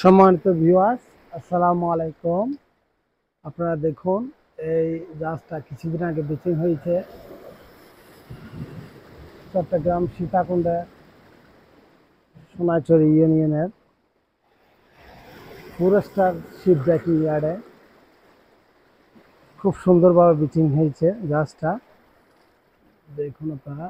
সম্মানিত ভিউয়ার্স, আসসালামু আলাইকুম। আপনারা দেখুন, এই জাহাজটা কিছুদিন আগে বিচিং হয়েছে চট্টগ্রাম সীতাকুণ্ডে সোনাইচুরি ইউনিয়নের ফরেস্টার শিপ ড্যাকিং ইয়ার্ডে। খুব সুন্দরভাবে বিচিং হয়েছে জাহাজটা, দেখুন আপনারা।